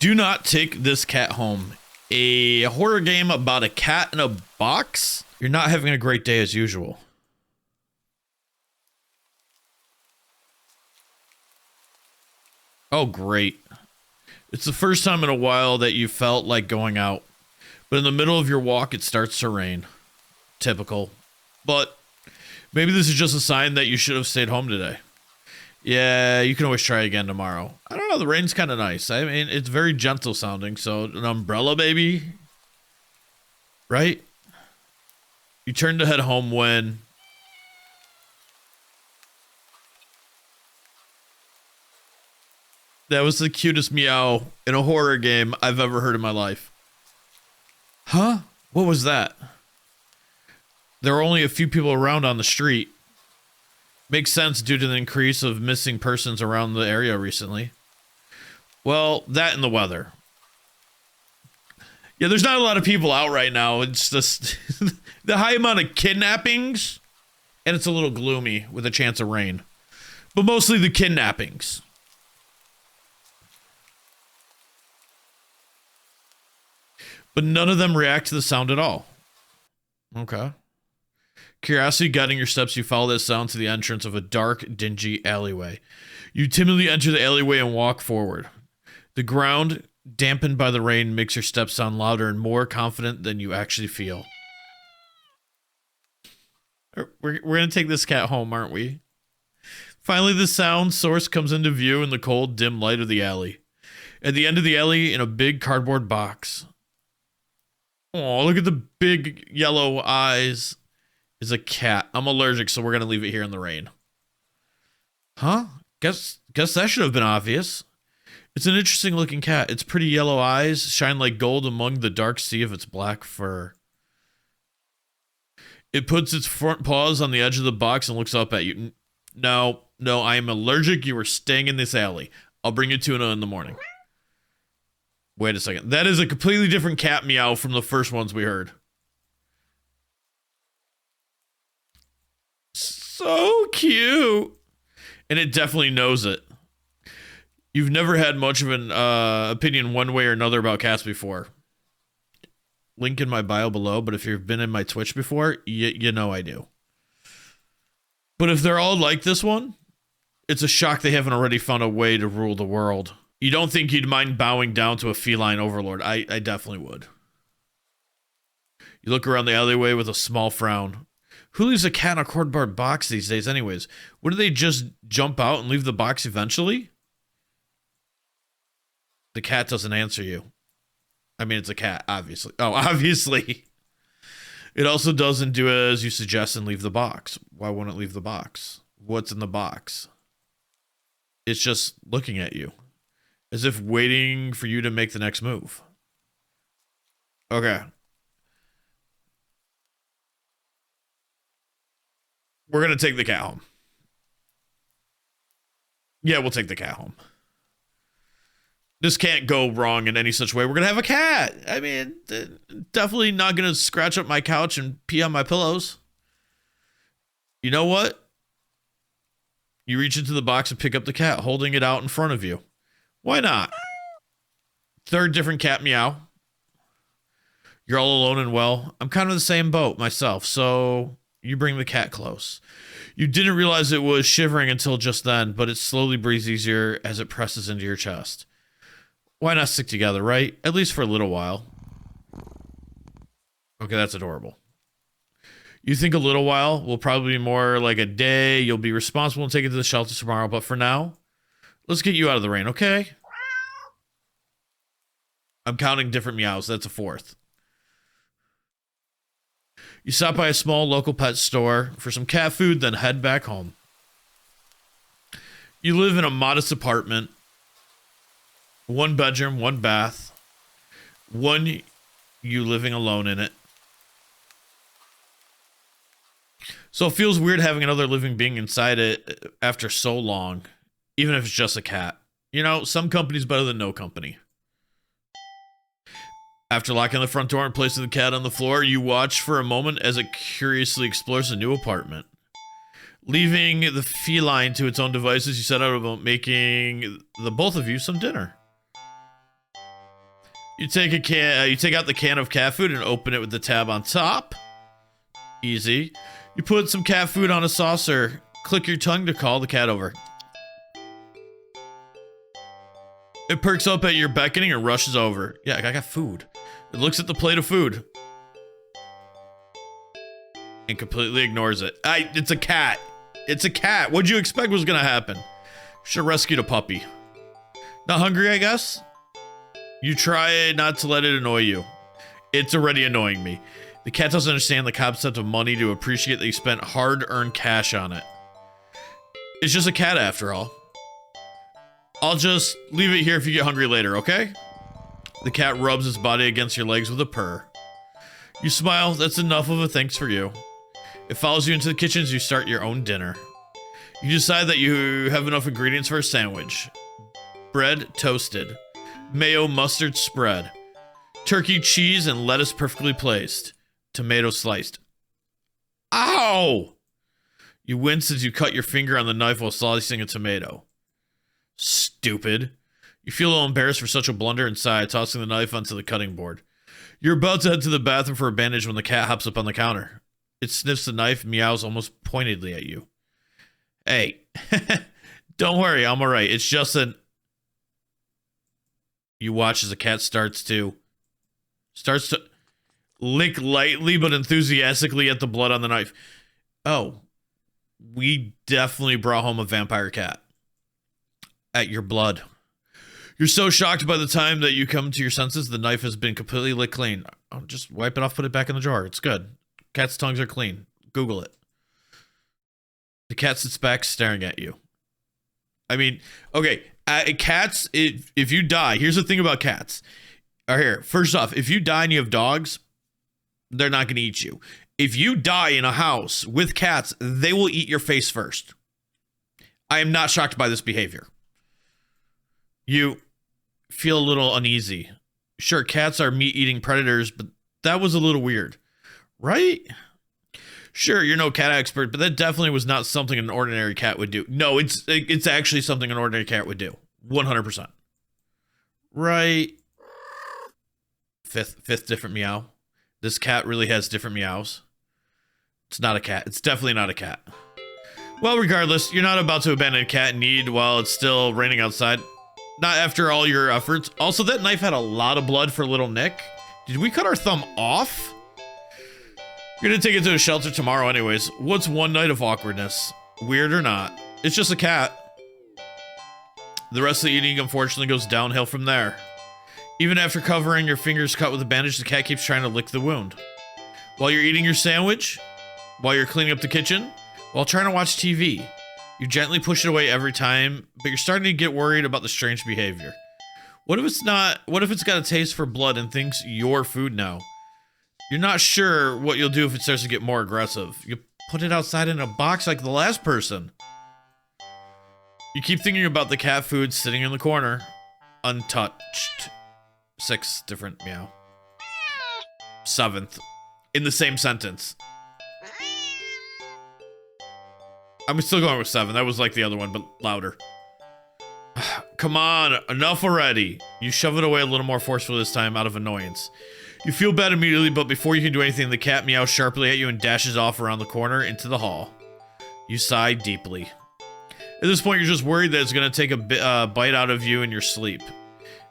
Do not take this cat home. A horror game about a cat in a box? You're not having a great day as usual. Oh, great. It's the first time in a while that you felt like going out. But in the middle of your walk, it starts to rain. Typical. But maybe this is just a sign that you should have stayed home today. Yeah, you can always try again tomorrow. I don't know, the rain's kind of nice. I mean, it's very gentle sounding, so an umbrella, baby? Right? You turn to head home when... That was the cutest meow in a horror game I've ever heard in my life. Huh? What was that? There were only a few people around on the street. Makes sense due to the increase of missing persons around the area recently. Well, that and the weather. Yeah, there's not a lot of people out right now. It's just the high amount of kidnappings, and it's a little gloomy with a chance of rain. But mostly the kidnappings. But none of them react to the sound at all. Okay. Curiosity guiding your steps, you follow that sound to the entrance of a dark, dingy alleyway. You timidly enter the alleyway and walk forward. The ground, dampened by the rain, makes your steps sound louder and more confident than you actually feel. We're going to take this cat home, aren't we? Finally, the sound source comes into view in the cold, dim light of the alley. At the end of the alley, in a big cardboard box. Oh, look at the big yellow eyes. Is a cat. I'm allergic, so we're gonna leave it here in the rain. Huh? Guess that should have been obvious. It's an interesting looking cat. Its pretty yellow eyes shine like gold among the dark sea of its black fur. It puts its front paws on the edge of the box and looks up at you. No, I am allergic. You are staying in this alley. I'll bring you tuna in the morning. Wait a second. That is a completely different cat meow from the first ones we heard. So cute. And it definitely knows it. You've never had much of an opinion one way or another about cats before. Link in my bio below, but if you've been in my Twitch before, you know I do. But if they're all like this one, it's a shock they haven't already found a way to rule the world. You don't think you'd mind bowing down to a feline overlord. I definitely would. You look around the alleyway with a small frown. Who leaves a cat in a cardboard box these days anyways? Wouldn't they just jump out and leave the box eventually? The cat doesn't answer you. I mean, it's a cat, obviously. Oh, obviously. It also doesn't do as you suggest and leave the box. Why won't it leave the box? What's in the box? It's just looking at you. As if waiting for you to make the next move. Okay. We're going to take the cat home. Yeah, we'll take the cat home. This can't go wrong in any such way. We're going to have a cat. I mean, definitely not going to scratch up my couch and pee on my pillows. You know what? You reach into the box and pick up the cat, holding it out in front of you. Why not? Third different cat meow. You're all alone and well. I'm kind of the same boat myself, so you bring the cat close. You didn't realize it was shivering until just then, but it slowly breathes easier as it presses into your chest. Why not stick together, right? At least for a little while. Okay, that's adorable. You think a little while will probably be more like a day. You'll be responsible and take it to the shelter tomorrow, but for now, let's get you out of the rain, okay? I'm counting different meows. That's a fourth. You stop by a small local pet store for some cat food, then head back home. You live in a modest apartment. 1 bedroom, 1 bath. You living alone in it. So it feels weird having another living being inside it after so long, even if it's just a cat. You know, some company's better than no company. After locking the front door and placing the cat on the floor, you watch for a moment as it curiously explores the new apartment. Leaving the feline to its own devices, you set out about making the both of you some dinner. You take you take out the can of cat food and open it with the tab on top. Easy. You put some cat food on a saucer. Click your tongue to call the cat over. It perks up at your beckoning and rushes over. Yeah, I got food. It looks at the plate of food and completely ignores it. It's a cat. It's a cat. What'd you expect was gonna happen? Should have rescued a puppy. Not hungry, I guess? You try not to let it annoy you. It's already annoying me. The cat doesn't understand the concept of money to appreciate that you spent hard-earned cash on it. It's just a cat after all. I'll just leave it here if you get hungry later, okay? The cat rubs its body against your legs with a purr. You smile. That's enough of a thanks for you. It follows you into the kitchen as you start your own dinner. You decide that you have enough ingredients for a sandwich. Bread toasted. Mayo mustard spread. Turkey, cheese, and lettuce perfectly placed. Tomato sliced. Ow! You wince as you cut your finger on the knife while slicing a tomato. Stupid. You feel a little embarrassed for such a blunder and sigh, tossing the knife onto the cutting board. You're about to head to the bathroom for a bandage when the cat hops up on the counter. It sniffs the knife and meows almost pointedly at you. Hey, don't worry, I'm alright. It's just an... You watch as the cat starts to lick lightly but enthusiastically at the blood on the knife. Oh, we definitely brought home a vampire cat. At your blood. You're so shocked by the time that you come to your senses, the knife has been completely licked clean. Oh, just wipe it off, put it back in the jar. It's good. Cat's tongues are clean. Google it. The cat sits back staring at you. I mean, okay, cats, if you die, here's the thing about cats. Here, first off, if you die and you have dogs, they're not going to eat you. If you die in a house with cats, they will eat your face first. I am not shocked by this behavior. You feel a little uneasy. Sure, cats are meat-eating predators, but that was a little weird. Right? Sure, you're no cat expert, but that definitely was not something an ordinary cat would do. No, it's actually something an ordinary cat would do. 100%. Right. Fifth different meow. This cat really has different meows. It's not a cat. It's definitely not a cat. Well, regardless, you're not about to abandon a cat in need while it's still raining outside. Not after all your efforts. Also, that knife had a lot of blood for little Nick. Did we cut our thumb off? You're gonna take it to a shelter tomorrow anyways. What's one night of awkwardness? Weird or not, it's just a cat. The rest of the eating unfortunately goes downhill from there. Even after covering your fingers cut with a bandage, the cat keeps trying to lick the wound. While you're eating your sandwich, while you're cleaning up the kitchen, while trying to watch TV, you gently push it away every time, but you're starting to get worried about the strange behavior. What if it's got a taste for blood and thinks you're food now? You're not sure what you'll do if it starts to get more aggressive. You put it outside in a box like the last person. You keep thinking about the cat food sitting in the corner, untouched. 6 different meow. 7th. In the same sentence. I'm still going with 7. That was like the other one, but louder. Come on, enough already. You shove it away a little more forcefully this time out of annoyance. You feel bad immediately, but before you can do anything, the cat meows sharply at you and dashes off around the corner into the hall. You sigh deeply. At this point, you're just worried that it's going to take a bite out of you in your sleep.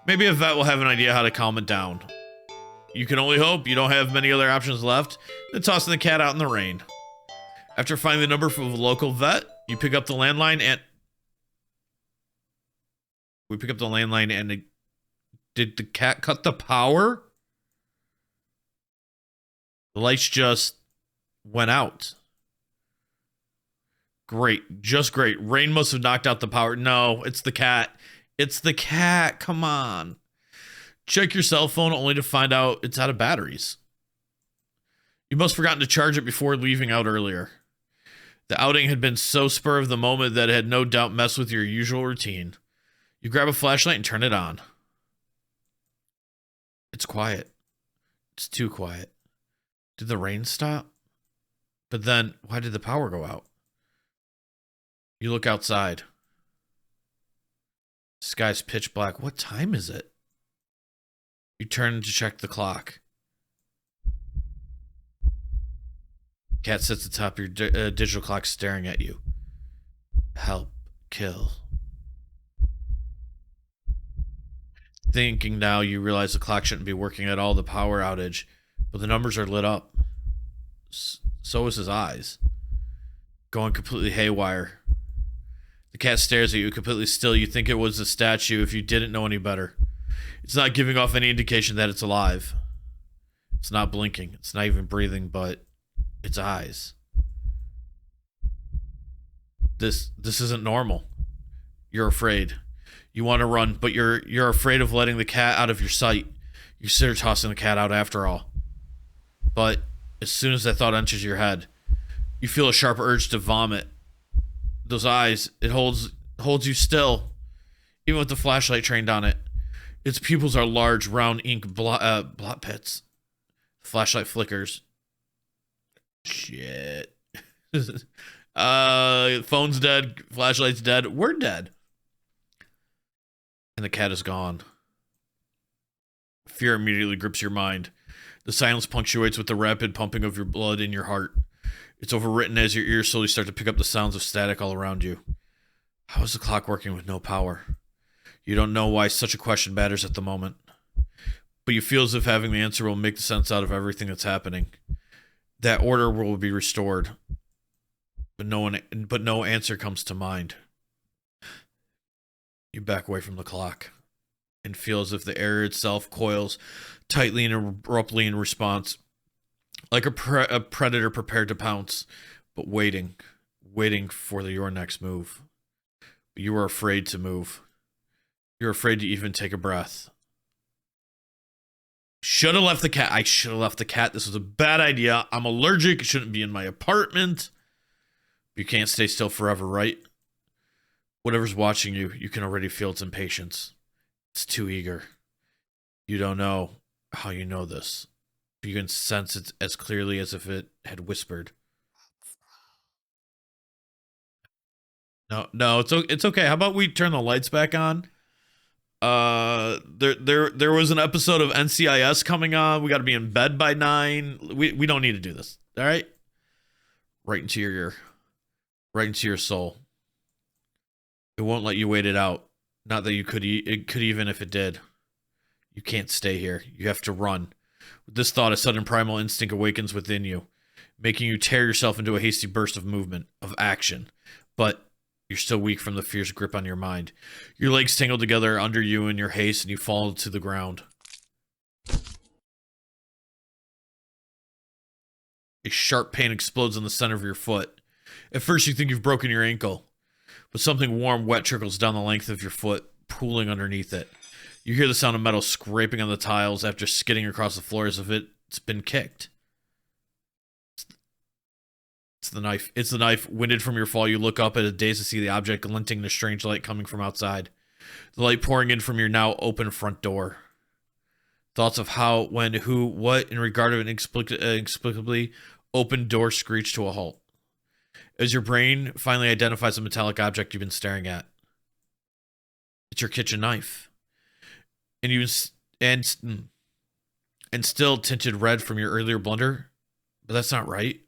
Maybe a vet will have an idea how to calm it down. You can only hope you don't have many other options left than tossing the cat out in the rain. After finding the number from a local vet, you pick up the landline and... We pick up the landline and... Did the cat cut the power? The lights just went out. Great. Just great. Rain must have knocked out the power. No, it's the cat. It's the cat. Come on. Check your cell phone only to find out it's out of batteries. You must have forgotten to charge it before leaving out earlier. The outing had been so spur of the moment that it had no doubt messed with your usual routine. You grab a flashlight and turn it on. It's quiet. It's too quiet. Did the rain stop? But then, why did the power go out? You look outside. The sky's pitch black. What time is it? You turn to check the clock. Cat sits atop your digital clock staring at you. Help. Kill. Thinking now, you realize the clock shouldn't be working at all, the power outage, but the numbers are lit up. So is his eyes. Going completely haywire. The cat stares at you completely still. You think it was a statue if you didn't know any better. It's not giving off any indication that it's alive. It's not blinking. It's not even breathing, but its eyes. This isn't normal. You're afraid. You want to run, but you're afraid of letting the cat out of your sight. You consider tossing the cat out after all. But as soon as that thought enters your head, you feel a sharp urge to vomit. Those eyes, it holds you still, even with the flashlight trained on it. Its pupils are large, round ink blot pits. Flashlight flickers. Shit. Phone's dead. Flashlight's dead. We're dead. And the cat is gone. Fear immediately grips your mind. The silence punctuates with the rapid pumping of your blood in your heart. It's overwritten as your ears slowly start to pick up the sounds of static all around you. How is the clock working with no power? You don't know why such a question matters at the moment. But you feel as if having the answer will make the sense out of everything that's happening. That order will be restored. But no answer comes to mind. You back away from the clock and feel as if the air itself coils tightly and abruptly in response, like a predator prepared to pounce, but waiting for your next move. But you are afraid to move. You're afraid to even take a breath. Should have left the cat. I should have left the cat. This was a bad idea. I'm allergic. It shouldn't be in my apartment. You can't stay still forever, right? Whatever's watching you, you can already feel its impatience. It's too eager. You don't know how you know this. You can sense it as clearly as if it had whispered. No, it's okay. How about we turn the lights back on? There was an episode of NCIS coming on. We got to be in bed by 9. We don't need to do this. All right? Right into your ear. Right into your soul. It won't let you wait it out. Not that you could. It could even if it did. You can't stay here. You have to run. With this thought, a sudden primal instinct awakens within you, making you tear yourself into a hasty burst of movement, of action. But you're still weak from the fierce grip on your mind. Your legs tangle together under you in your haste, and you fall to the ground. A sharp pain explodes in the center of your foot. At first, you think you've broken your ankle, but something warm, wet trickles down the length of your foot, pooling underneath it. You hear the sound of metal scraping on the tiles after skidding across the floor as if it's been kicked. It's the knife. It's the knife. Winded from your fall, you look up at a daze to see the object glinting in a strange light coming from outside. The light pouring in from your now open front door. Thoughts of how, when, who, what in regard of an inexplicably open door screech to a halt. As your brain finally identifies the metallic object you've been staring at. It's your kitchen knife. And still tinted red from your earlier blunder. But that's not right.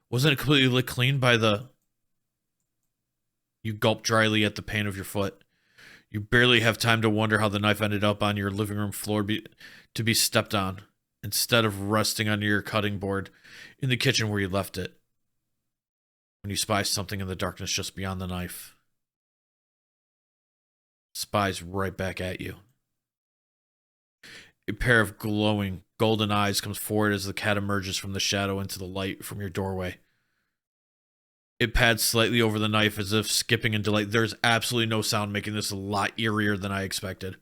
Wasn't it completely licked clean by the... You gulp dryly at the pain of your foot. You barely have time to wonder how the knife ended up on your living room floor to be stepped on, instead of resting on your cutting board in the kitchen where you left it. When you spy something in the darkness just beyond the knife. Spies right back at you. A pair of glowing golden eyes comes forward as the cat emerges from the shadow into the light from your doorway. It pads slightly over the knife as if skipping in delight. There's absolutely no sound, making this a lot eerier than I expected.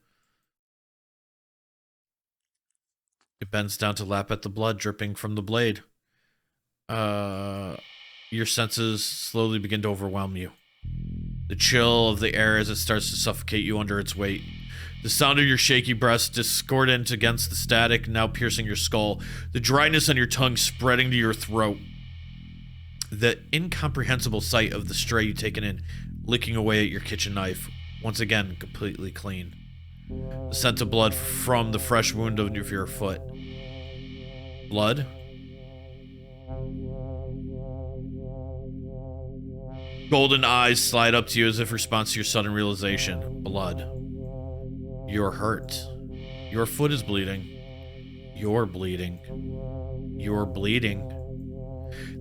It bends down to lap at the blood dripping from the blade. Your senses slowly begin to overwhelm you. The chill of the air as it starts to suffocate you under its weight. The sound of your shaky breath discordant against the static now piercing your skull. The dryness on your tongue spreading to your throat. The incomprehensible sight of the stray you've taken in, licking away at your kitchen knife, once again completely clean. The scent of blood from the fresh wound of your foot. Blood? Golden eyes slide up to you as if in response to your sudden realization. Blood. You're hurt. Your foot is bleeding. You're bleeding. You're bleeding.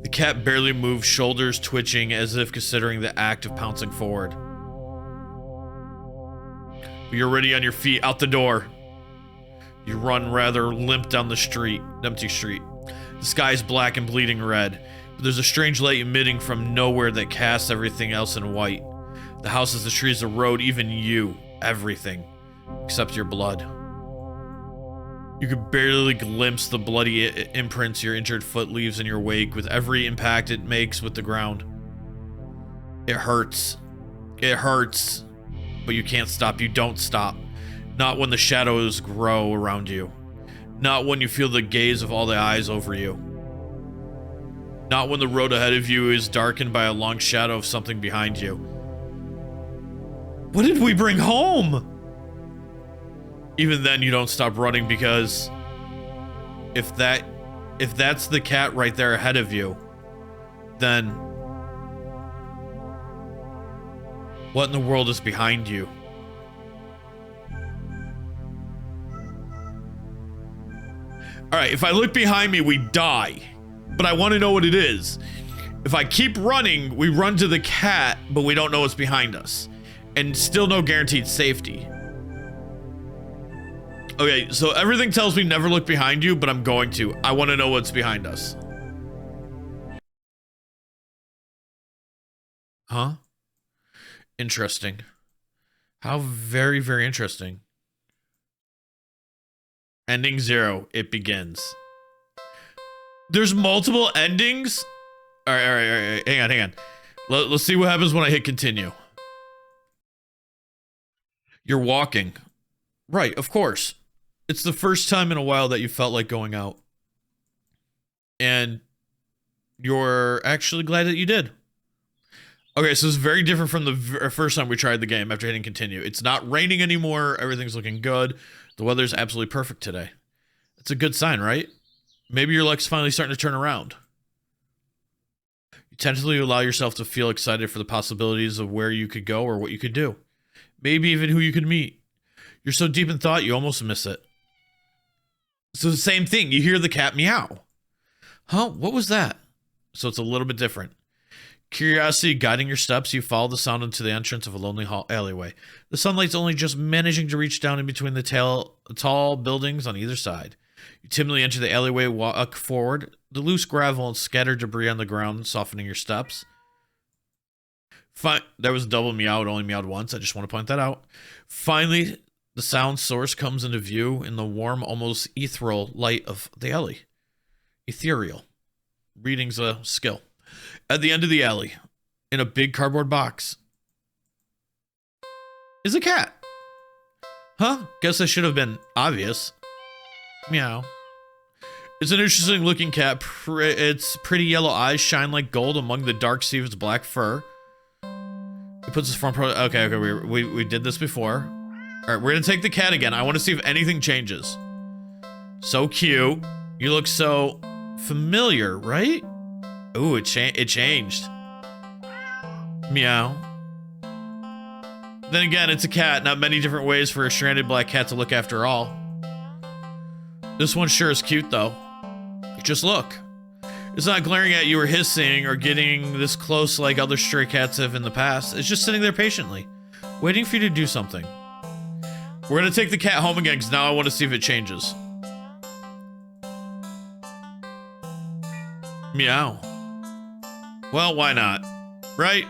The cat barely moves, shoulders twitching as if considering the act of pouncing forward. You're already on your feet, out the door. You run rather limp down the empty street. The sky is black and bleeding red, but there's a strange light emitting from nowhere that casts everything else in white. The houses, the trees, the road, even you, everything, except your blood. You can barely glimpse the bloody imprints your injured foot leaves in your wake with every impact it makes with the ground. It hurts. It hurts. But you can't stop. You don't stop. Not when the shadows grow around you. Not when you feel the gaze of all the eyes over you. Not when the road ahead of you is darkened by a long shadow of something behind you. What did we bring home? Even then, you don't stop running because if that's the cat right there ahead of you, then what in the world is behind you? All right, if I look behind me, we die, but I want to know what it is. If I keep running, we run to the cat, but we don't know what's behind us, and still no guaranteed safety. Okay, so everything tells me never look behind you, but I'm going to. I want to know what's behind us. Huh? Interesting. How very, very interesting. Ending 0. It begins. There's multiple endings? All right. Hang on. Let's see what happens when I hit continue. You're walking. Right, of course. It's the first time in a while that you felt like going out. And you're actually glad that you did. Okay, so it's very different from the first time we tried the game after hitting continue. It's not raining anymore. Everything's looking good. The weather's absolutely perfect today. It's a good sign, right? Maybe your luck's finally starting to turn around. You tentatively allow yourself to feel excited for the possibilities of where you could go or what you could do. Maybe even who you could meet. You're so deep in thought, you almost miss it. So the same thing. You hear the cat meow. Huh? What was that? So it's a little bit different. Curiosity guiding your steps, you follow the sound into the entrance of a lonely alleyway. The sunlight's only just managing to reach down in between the tall buildings on either side. You timidly enter the alleyway, walk forward. The loose gravel and scattered debris on the ground softening your steps. There was a double meow. It only meowed once. I just want to point that out. Finally, the sound source comes into view in the warm, almost ethereal light of the alley. Ethereal. Reading's a skill. At the end of the alley, in a big cardboard box, is a cat. Huh? Guess I should have been obvious. Meow. It's an interesting looking cat. Its pretty yellow eyes shine like gold among the dark sea of its black fur. It puts its front okay, we did this before. All right, we're gonna take the cat again. I want to see if anything changes. So cute. You look so familiar, right? Ooh, it changed. Meow. Then again, it's a cat. Not many different ways for a stranded black cat to look after all. This one sure is cute, though. Just look. It's not glaring at you or hissing or getting this close like other stray cats have in the past. It's just sitting there patiently, waiting for you to do something. We're gonna take the cat home again because now I want to see if it changes. Meow. Well, why not? Right?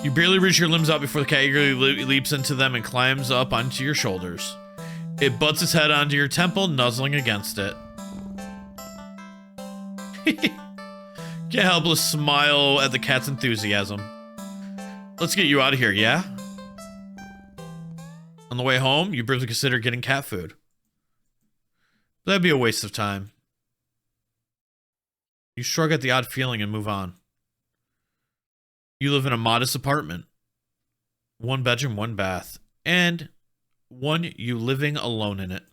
You barely reach your limbs out before the cat eagerly leaps into them and climbs up onto your shoulders. It butts its head onto your temple, nuzzling against it. Can't help but smile at the cat's enthusiasm. Let's get you out of here, yeah? On the way home, you briefly consider getting cat food. That'd be a waste of time. You shrug at the odd feeling and move on. You live in a modest apartment. 1 bedroom, 1 bath, and 1 you living alone in it.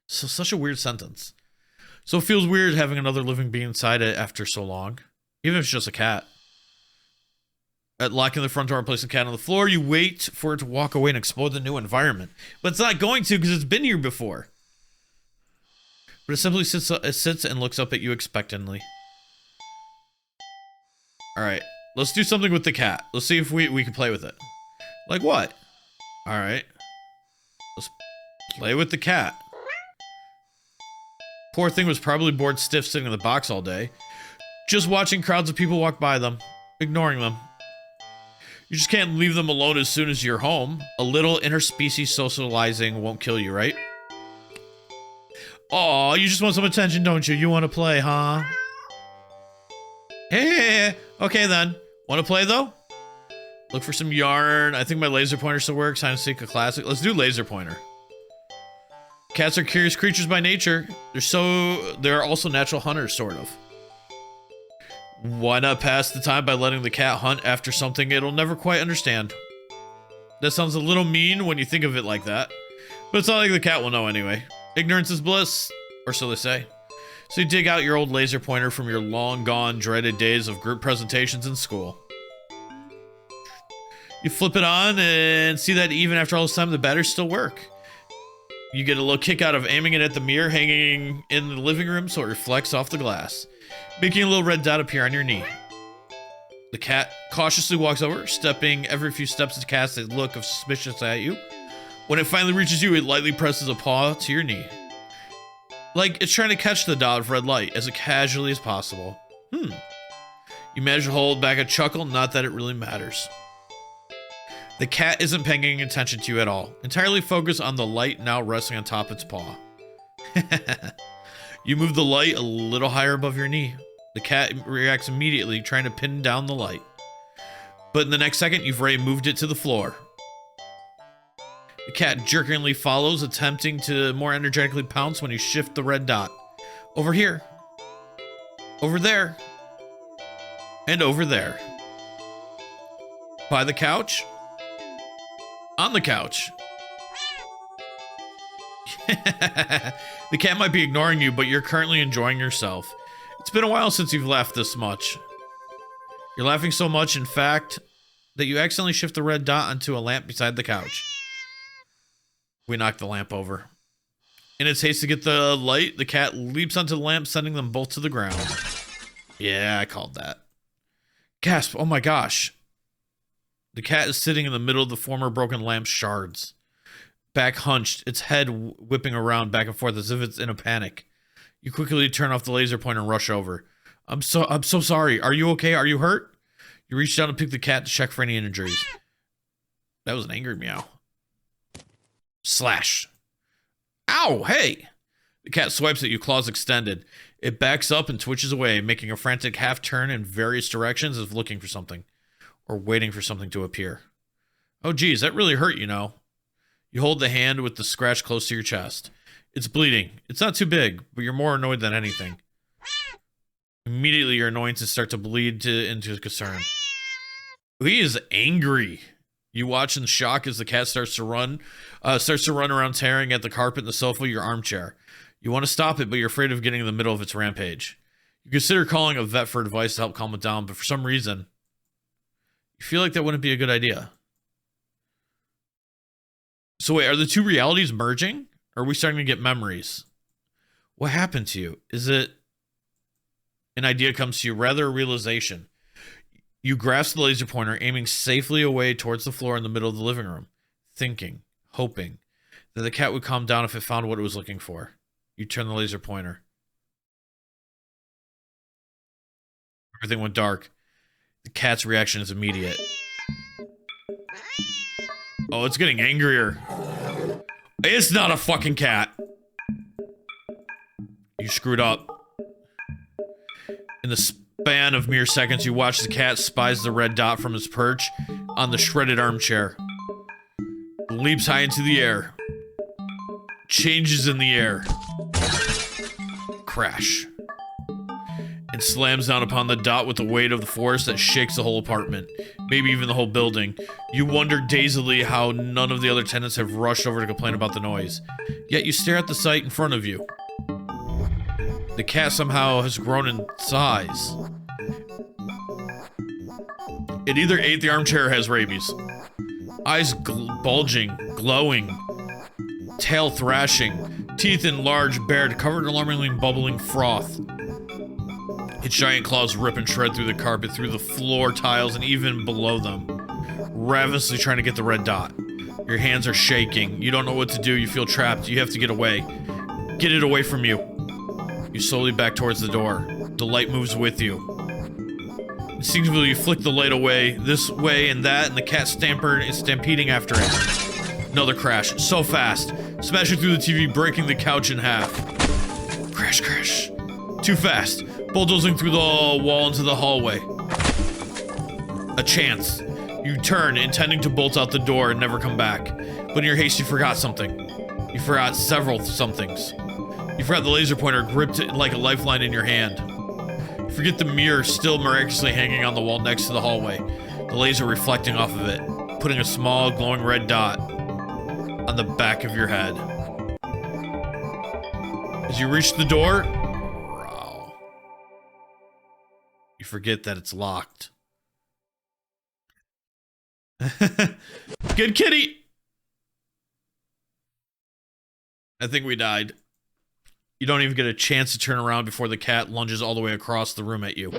So such a weird sentence. So it feels weird having another living being inside it after so long, even if it's just a cat. At locking the front door and placing the cat on the floor, you wait for it to walk away and explore the new environment. But it's not going to because it's been here before. But it simply sits and looks up at you expectantly. Alright, let's do something with the cat. Let's see if we can play with it. Like what? Alright. Let's play with the cat. Poor thing was probably bored stiff sitting in the box all day. Just watching crowds of people walk by them. Ignoring them. You just can't leave them alone as soon as you're home. A little interspecies socializing won't kill you, right? Aw, you just want some attention, don't you? You want to play, huh? Hey, okay then. Want to play, though? Look for some yarn. I think my laser pointer still works. Time to seek a classic. Let's do laser pointer. Cats are curious creatures by nature. They're also natural hunters, sort of. Why not pass the time by letting the cat hunt after something it'll never quite understand? That sounds a little mean when you think of it like that. But it's not like the cat will know anyway. Ignorance is bliss, or so they say. So you dig out your old laser pointer from your long-gone, dreaded days of group presentations in school. You flip it on and see that even after all this time, the batteries still work. You get a little kick out of aiming it at the mirror hanging in the living room so it reflects off the glass, making a little red dot appear on your knee. The cat cautiously walks over, stepping every few steps to cast a look of suspicion at you. When it finally reaches you, it lightly presses a paw to your knee. Like it's trying to catch the dot of red light as casually as possible. You manage to hold back a chuckle, not that it really matters. The cat isn't paying attention to you at all, entirely focused on the light now resting on top of its paw. You move the light a little higher above your knee. The cat reacts immediately, trying to pin down the light. But in the next second, you've already moved it to the floor. The cat jerkingly follows, attempting to more energetically pounce when you shift the red dot. Over here. Over there. And over there. By the couch. On the couch. The cat might be ignoring you, but you're currently enjoying yourself. It's been a while since you've laughed this much. You're laughing so much, in fact, that you accidentally shift the red dot onto a lamp beside the couch. We knocked the lamp over. In its haste to get the light, the cat leaps onto the lamp, sending them both to the ground. Yeah, I called that. Gasp, oh my gosh. The cat is sitting in the middle of the former broken lamp's shards. Back hunched, its head whipping around back and forth as if it's in a panic. You quickly turn off the laser pointer and rush over. I'm so sorry. Are you okay? Are you hurt? You reach down and pick the cat to check for any injuries. That was an angry meow. Slash. Ow, hey! The cat swipes at you, claws extended. It backs up and twitches away, making a frantic half turn in various directions as if looking for something. Or waiting for something to appear. Oh geez, that really hurt, you know. You hold the hand with the scratch close to your chest. It's bleeding. It's not too big, but you're more annoyed than anything. Immediately your annoyances start to bleed into concern. He is angry. You watch in shock as the cat starts to run around tearing at the carpet and the sofa of your armchair. You want to stop it, but you're afraid of getting in the middle of its rampage. You consider calling a vet for advice to help calm it down, but for some reason, you feel like that wouldn't be a good idea. So wait, are the two realities merging? Or are we starting to get memories? What happened to you? Is it an idea comes to you, rather a realization? You grasp the laser pointer, aiming safely away towards the floor in the middle of the living room, thinking, hoping, that the cat would calm down if it found what it was looking for. You turn the laser pointer. Everything went dark. The cat's reaction is immediate. Oh, it's getting angrier. It's not a fucking cat. You screwed up. In the span of mere seconds, you watch the cat spies the red dot from its perch on the shredded armchair. Leaps high into the air. Changes in the air. Crash. and slams down upon the dot with the weight of the force that shakes the whole apartment, maybe even the whole building. You wonder dazedly how none of the other tenants have rushed over to complain about the noise. Yet you stare at the sight in front of you. The cat somehow has grown in size. It either ate the armchair or has rabies. Eyes bulging, glowing, tail thrashing, teeth enlarged, bared, covered in alarmingly bubbling froth. Its giant claws rip and shred through the carpet, through the floor tiles, and even below them, ravenously trying to get the red dot. Your hands are shaking. You don't know what to do. You feel trapped. You have to get away. Get it away from you. You slowly back towards the door. The light moves with you. Instinctively, you flick the light away, this way and that, and the cat is stampeding after it. Another crash, so fast, smashing through the TV, breaking the couch in half. Crash, crash. Too fast, bulldozing through the wall into the hallway. A chance. You turn, intending to bolt out the door and never come back. But in your haste, you forgot something. You forgot several somethings. You forgot the laser pointer gripped like a lifeline in your hand. You forget the mirror still miraculously hanging on the wall next to the hallway, the laser reflecting off of it, putting a small glowing red dot on the back of your head. As you reach the door, you forget that it's locked. Good kitty! I think we died. You don't even get a chance to turn around before the cat lunges all the way across the room at you.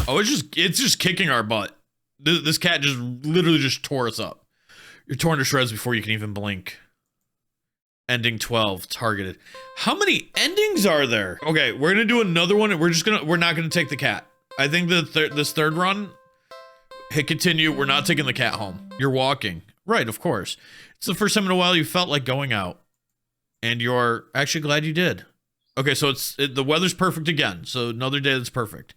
Oh, it's just kicking our butt. This cat just literally just tore us up. You're torn to shreds before you can even blink. Ending 12, targeted. How many endings are there? Okay, we're gonna do another one, and we're not gonna take the cat. I think this third run, hit continue, we're not taking the cat home. You're walking. Right, of course. It's the first time in a while you felt like going out. And you're actually glad you did. Okay, so the weather's perfect again. So another day that's perfect.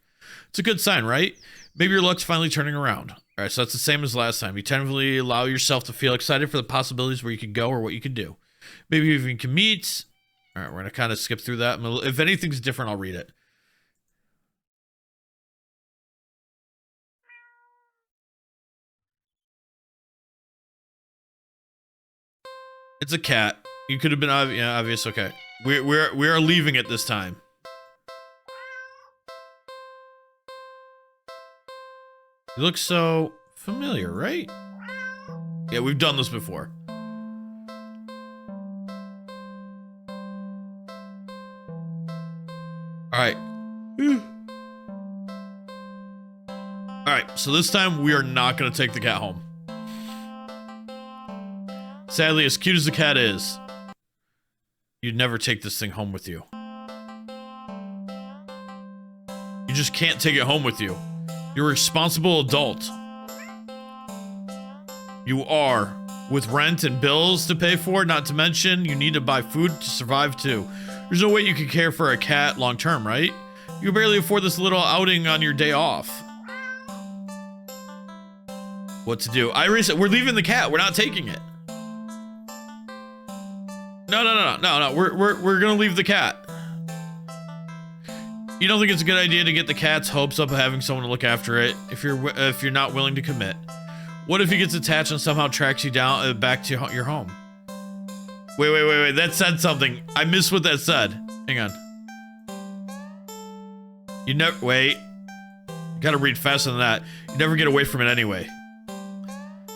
It's a good sign, right? Maybe your luck's finally turning around. All right, so that's the same as last time. You tentatively allow yourself to feel excited for the possibilities where you could go or what you could do. Maybe even you can meet. All right, we're going to kind of skip through that. If anything's different, I'll read it. It's a cat. You could have been obvious. Okay, we are leaving it this time. You look so familiar, right? Yeah, we've done this before. All right. All right, so this time we are not going to take the cat home. Sadly, as cute as the cat is, you'd never take this thing home with you. You just can't take it home with you. You're a responsible adult. You are, with rent and bills to pay for, not to mention you need to buy food to survive too. There's no way you can care for a cat long term, right? You can barely afford this little outing on your day off. What to do? We're leaving the cat. We're not taking it. No. We're gonna leave the cat. You don't think it's a good idea to get the cat's hopes up of having someone to look after it if you're not willing to commit? What if he gets attached and somehow tracks you down back to your home? Wait. That said something. I missed what that said. Hang on. Wait. You gotta read faster than that. You never get away from it anyway.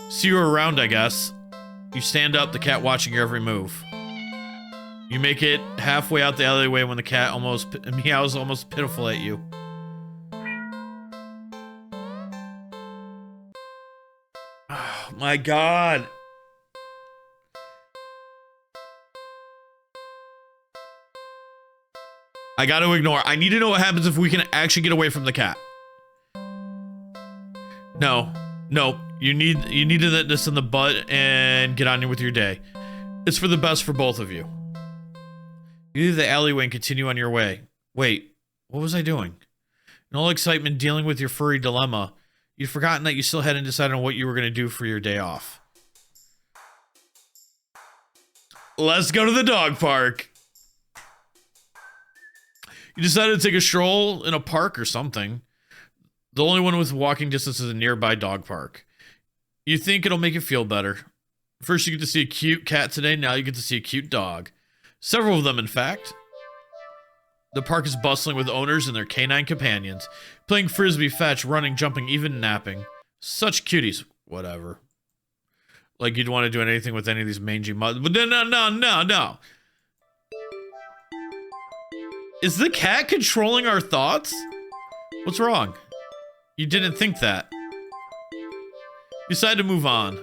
See you around, I guess. You stand up, the cat watching your every move. You make it halfway out the alleyway when the cat meows almost pitiful at you. Oh my god. I gotta ignore. I need to know what happens if we can actually get away from the cat. No. You need to nip this in the butt and get on with your day. It's for the best for both of you. You leave the alleyway and continue on your way. Wait, what was I doing? In all excitement dealing with your furry dilemma, you'd forgotten that you still hadn't decided on what you were going to do for your day off. Let's go to the dog park. You decided to take a stroll in a park or something. The only one with walking distance is a nearby dog park. You think it'll make you feel better. First you get to see a cute cat today, now you get to see a cute dog. Several of them, in fact. The park is bustling with owners and their canine companions, playing frisbee, fetch, running, jumping, even napping. Such cuties. Whatever. Like you'd want to do anything with any of these mangy mud. But no. Is the cat controlling our thoughts? What's wrong? You didn't think that. Decide to move on.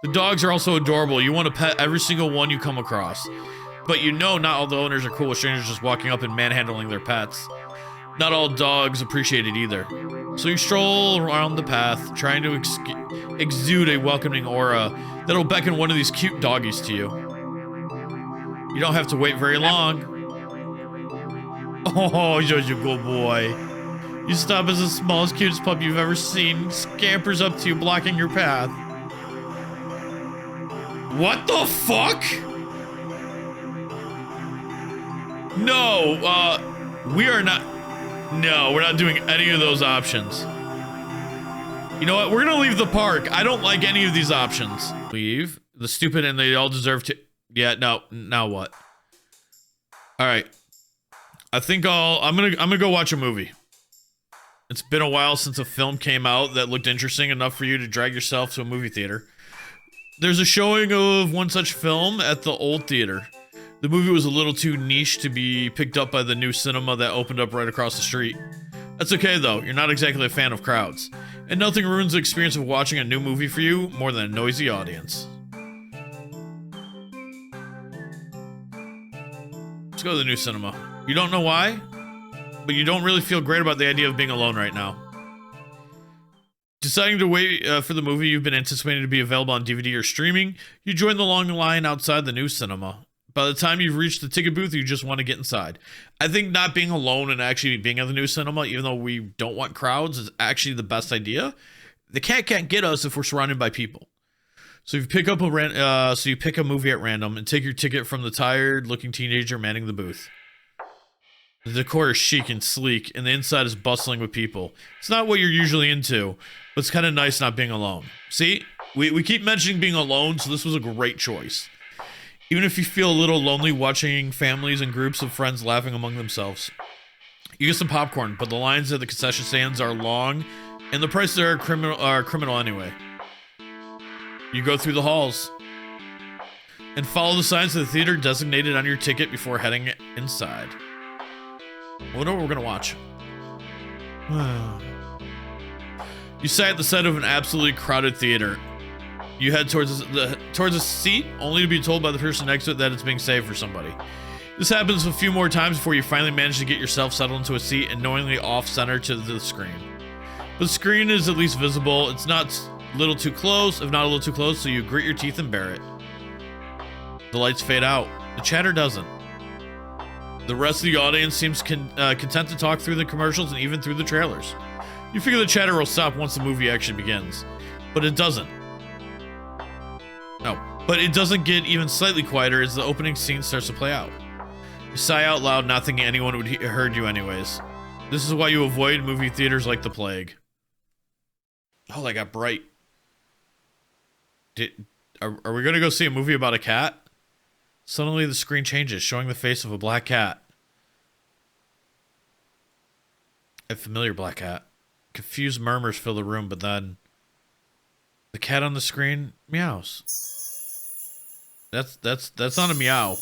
The dogs are also adorable. You want to pet every single one you come across. But you know not all the owners are cool with strangers just walking up and manhandling their pets. Not all dogs appreciate it either. So you stroll around the path, trying to exude a welcoming aura that'll beckon one of these cute doggies to you. You don't have to wait very long. Oh, you're a good boy. You stop as the smallest, cutest pup you've ever seen, scampers up to you, blocking your path. What the fuck? No, we are not. No, we're not doing any of those options. You know what? We're gonna leave the park. I don't like any of these options. Leave. The stupid and they all deserve to. Yeah, no. Now what? All right. I think I'm gonna go watch a movie. It's been a while since a film came out that looked interesting enough for you to drag yourself to a movie theater. There's a showing of one such film at the old theater. The movie was a little too niche to be picked up by the new cinema that opened up right across the street. That's okay though, you're not exactly a fan of crowds. And nothing ruins the experience of watching a new movie for you more than a noisy audience. Let's go to the new cinema. You don't know why, but you don't really feel great about the idea of being alone right now. Deciding to wait for the movie you've been anticipating to be available on DVD or streaming, you join the long line outside the new cinema. By the time you've reached the ticket booth, you just want to get inside. I think not being alone and actually being at the new cinema, even though we don't want crowds, is actually the best idea. The cat can't get us if we're surrounded by people. So you pick up you pick a movie at random and take your ticket from the tired-looking teenager manning the booth. The decor is chic and sleek, and the inside is bustling with people. It's not what you're usually into, but it's kind of nice not being alone. See, we keep mentioning being alone, so this was a great choice. Even if you feel a little lonely watching families and groups of friends laughing among themselves. You get some popcorn, but the lines at the concession stands are long, and the prices are criminal anyway. You go through the halls and follow the signs of the theater designated on your ticket before heading inside. I wonder what we're gonna watch. You sit at the side of an absolutely crowded theater. You head towards a seat, only to be told by the person next to it that it's being saved for somebody. This happens a few more times before you finally manage to get yourself settled into a seat and knowingly off-center to the screen. But the screen is at least visible. It's not a little too close, if not a little too close, so you grit your teeth and bear it. The lights fade out. The chatter doesn't. The rest of the audience seems content to talk through the commercials and even through the trailers. You figure the chatter will stop once the movie actually begins, but it doesn't. No, but it doesn't get even slightly quieter as the opening scene starts to play out. You sigh out loud, not thinking anyone would heard you anyways. This is why you avoid movie theaters like the plague. Oh, they got bright. Are we gonna go see a movie about a cat? Suddenly the screen changes, showing the face of a black cat. A familiar black cat. Confused murmurs fill the room, but then the cat on the screen meows. That's not a meow.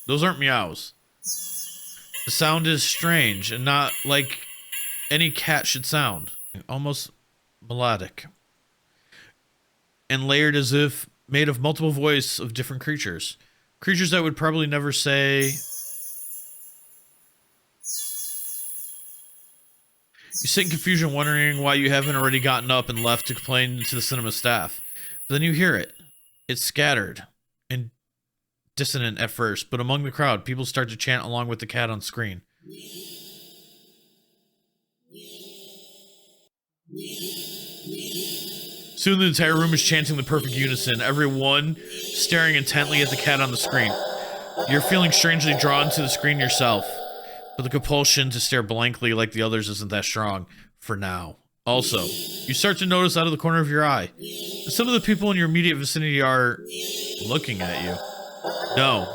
Those aren't meows. The sound is strange and not like any cat should sound. Almost melodic. And layered as if made of multiple voices of different creatures. Creatures that would probably never say. You sit in confusion wondering why you haven't already gotten up and left to complain to the cinema staff. But then you hear it. It's scattered and dissonant at first, but among the crowd, people start to chant along with the cat on screen. Soon the entire room is chanting the perfect unison, everyone staring intently at the cat on the screen. You're feeling strangely drawn to the screen yourself, but the compulsion to stare blankly like the others isn't that strong, for now. Also, you start to notice out of the corner of your eye that some of the people in your immediate vicinity are looking at you. No,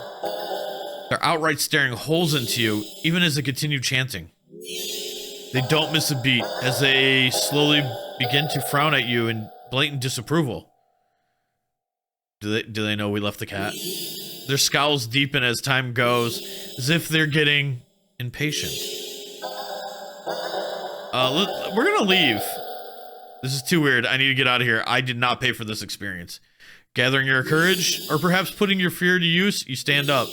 they're outright staring holes into you, even as they continue chanting. They don't miss a beat as they slowly begin to frown at you in blatant disapproval. Do they know we left the cat? Their scowls deepen as time goes, as if they're getting impatient. We're gonna leave. This is too weird. I need to get out of here. I did not pay for this experience. Gathering your courage, or perhaps putting your fear to use, you stand up,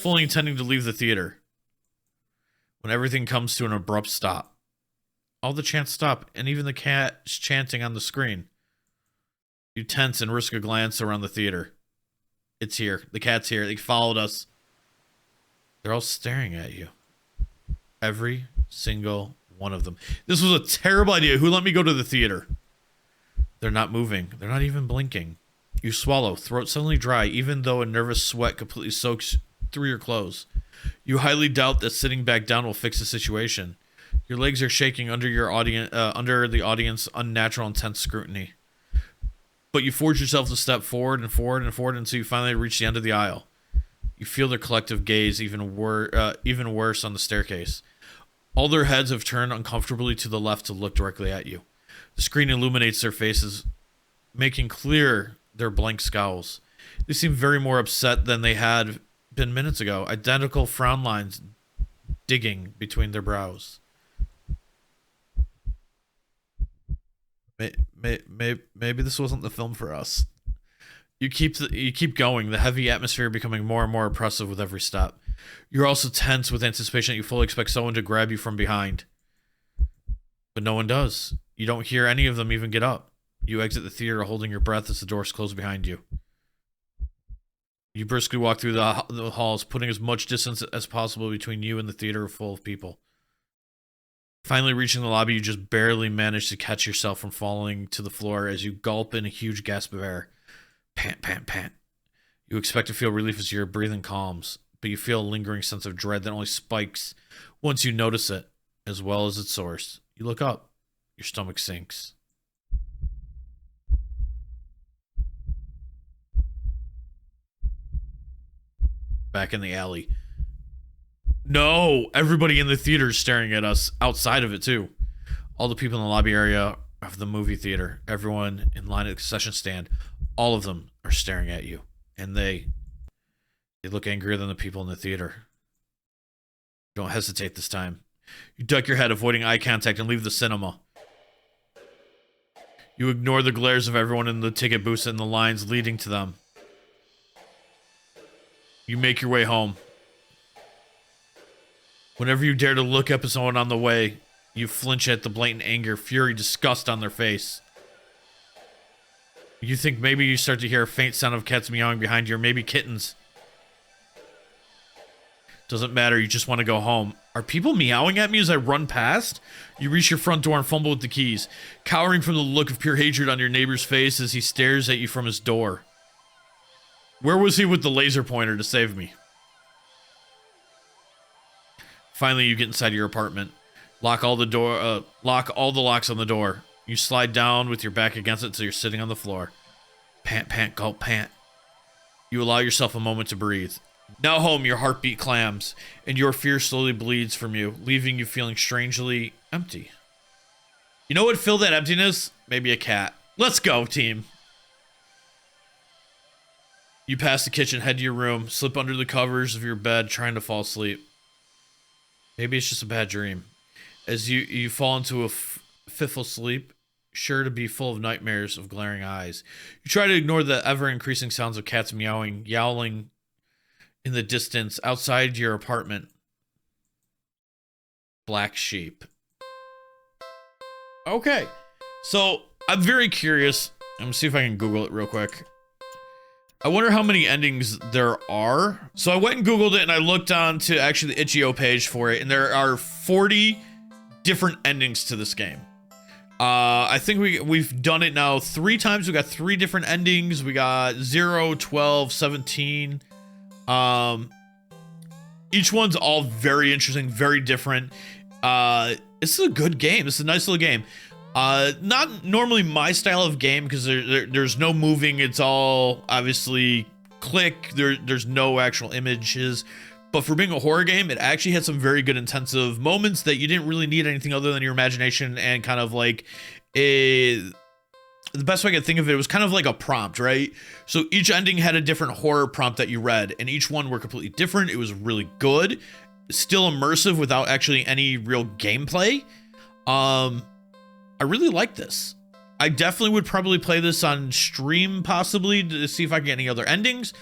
fully intending to leave the theater. When everything comes to an abrupt stop. All the chants stop, and even the cat's chanting on the screen. You tense and risk a glance around the theater. It's here. The cat's here. They followed us. They're all staring at you. Every single one of them. This was a terrible idea. Who let me go to the theater? They're not moving. They're not even blinking. You swallow, throat suddenly dry, even though a nervous sweat completely soaks through your clothes. You highly doubt that sitting back down will fix the situation. Your legs are shaking under the audience unnatural intense scrutiny. But you force yourself to step forward and forward and forward until you finally reach the end of the aisle. You feel their collective gaze even worse on the staircase. All their heads have turned uncomfortably to the left to look directly at you. The screen illuminates their faces, making clear their blank scowls. They seem very more upset than they had been minutes ago. Identical frown lines digging between their brows. Maybe this wasn't the film for us. You keep going, the heavy atmosphere becoming more and more oppressive with every step. You're also tense with anticipation that you fully expect someone to grab you from behind. But no one does. You don't hear any of them even get up. You exit the theater holding your breath as the doors close behind you. You briskly walk through the halls, putting as much distance as possible between you and the theater full of people. Finally reaching the lobby, you just barely manage to catch yourself from falling to the floor as you gulp in a huge gasp of air. Pant, pant, pant. You expect to feel relief as your breathing calms, but you feel a lingering sense of dread that only spikes once you notice it, as well as its source. You look up. Your stomach sinks. Back in the alley. No! Everybody in the theater is staring at us, outside of it too. All the people in the lobby area of the movie theater, everyone in line at the concession stand, all of them are staring at you. And they look angrier than the people in the theater. Don't hesitate this time. You duck your head, avoiding eye contact, and leave the cinema. You ignore the glares of everyone in the ticket booths and the lines leading to them. You make your way home. Whenever you dare to look up at someone on the way, you flinch at the blatant anger, fury, disgust on their face. You think maybe you start to hear a faint sound of cats meowing behind you, or maybe kittens. Doesn't matter, you just want to go home. Are people meowing at me as I run past? You reach your front door and fumble with the keys, cowering from the look of pure hatred on your neighbor's face as he stares at you from his door. Where was he with the laser pointer to save me? Finally, you get inside your apartment. Lock all the locks on the door. You slide down with your back against it so you're sitting on the floor. Pant, pant, gulp, pant. You allow yourself a moment to breathe. Now home, your heartbeat clams, and your fear slowly bleeds from you, leaving you feeling strangely empty. You know what filled that emptiness? Maybe a cat. Let's go, team. You pass the kitchen, head to your room, slip under the covers of your bed, trying to fall asleep. Maybe it's just a bad dream. As you fall into a fitful sleep, sure to be full of nightmares of glaring eyes. You try to ignore the ever-increasing sounds of cats meowing, yowling in the distance outside your apartment. Black sheep. Okay, so I'm very curious. I'm gonna see if I can Google it real quick. I wonder how many endings there are. So I went and Googled it, and I looked on to actually the itch.io page for it, and there are 40 different endings to this game. I think we've done it now 3 times. We got 3 different endings. We got 0, 12, 17. Each one's all very interesting, very different. This is a good game. This is a nice little game. Not normally my style of game because there's no moving. It's all obviously click. There's no actual images. But for being a horror game, it actually had some very good intensive moments that you didn't really need anything other than your imagination and kind of like the best way I could think of it was kind of like a prompt, right? So each ending had a different horror prompt that you read, and each one were completely different. It was really good, still immersive without actually any real gameplay. I really like this. I definitely would probably play this on stream possibly to see if I can get any other endings.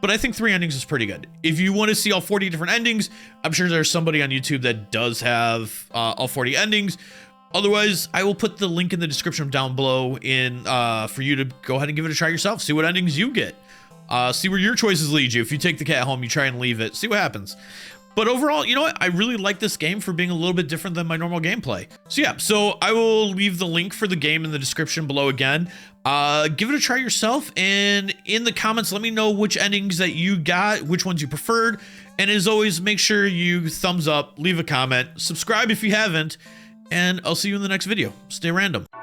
But I think 3 endings is pretty good. If you want to see all 40 different endings, I'm sure there's somebody on YouTube that does have all 40 endings. Otherwise, I will put the link in the description down below for you to go ahead and give it a try yourself. See what endings you get. See where your choices lead you. If you take the cat home, you try and leave it. See what happens. But overall, you know what? I really like this game for being a little bit different than my normal gameplay. So yeah, so I will leave the link for the game in the description below again. Give it a try yourself, and in the comments, let me know which endings that you got, which ones you preferred. And as always, make sure you thumbs up, leave a comment, subscribe if you haven't, and I'll see you in the next video. Stay random.